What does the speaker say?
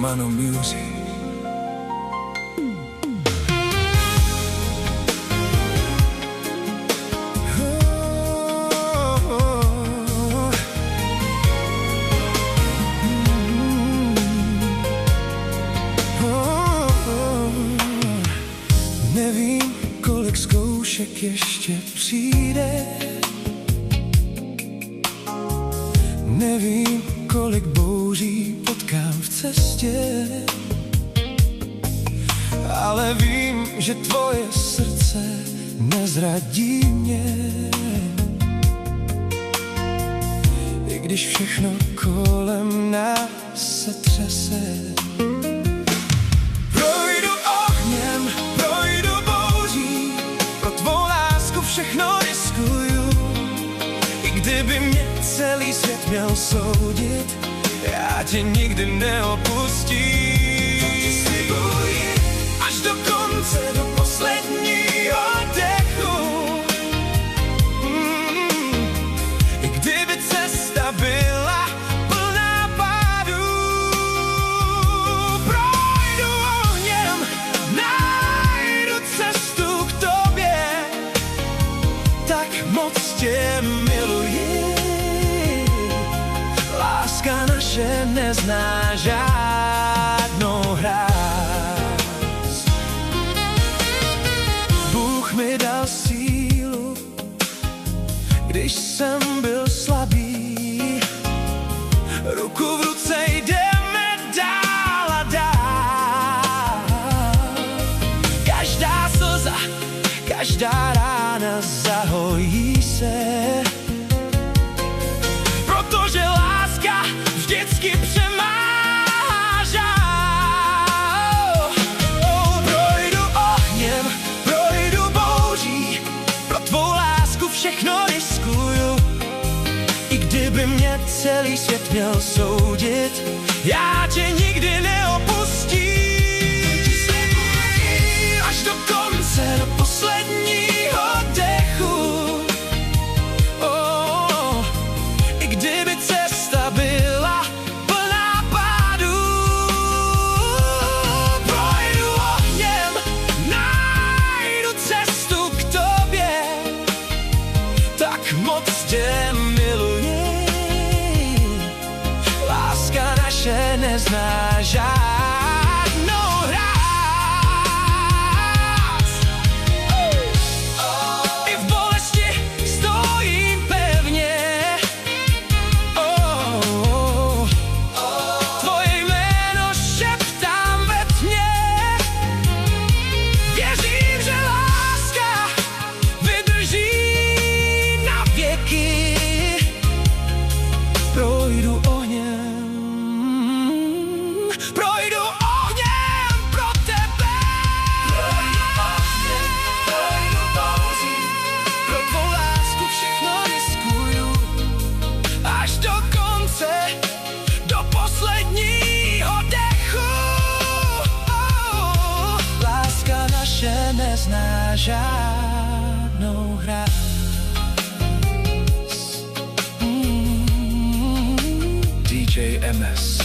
Mano Music. Nevím, kolik zkoušek ještě přijde. Nevím, kolik bouří potkám v cestě. Ale vím, že tvoje srdce nezradí mě. I když všechno kolem nás se třese. Všechno riskuju, i kdyby mě celý svět měl soudit, já tě nikdy neopustím. Slibuji až do konce, do posledního dechu. I kdyby cesta byla plná pádů, projdu ohněm, najdu cestu k tobě. Tak moc tě miluji, láska naše nezná žádnou hráz. Bůh mi dal sílu, když jsem byl slabý. Ruku v ruce jdeme dál a dál. Každá slza, každá rána zahojí se, protože láska vždycky přemážá. Projdu ohněm, projdu bouří, pro tvou lásku všechno riskuju. I kdyby mě celý svět měl soudit, já tě nikdy neopustím. Až do konce, do posledního dechu. I kdyby cesta byla plná pádů, projdu ohněm, najdu cestu k tobě. Tak moc tě miluji, láska naše nezná žádnou hráz. Projdu ohněm pro tebe. Projdu bouří, pro tvou lásku všechno riskuju. Až do konce, do posledního dechu. Láska naše nezná žádnou hráz. DJ MS.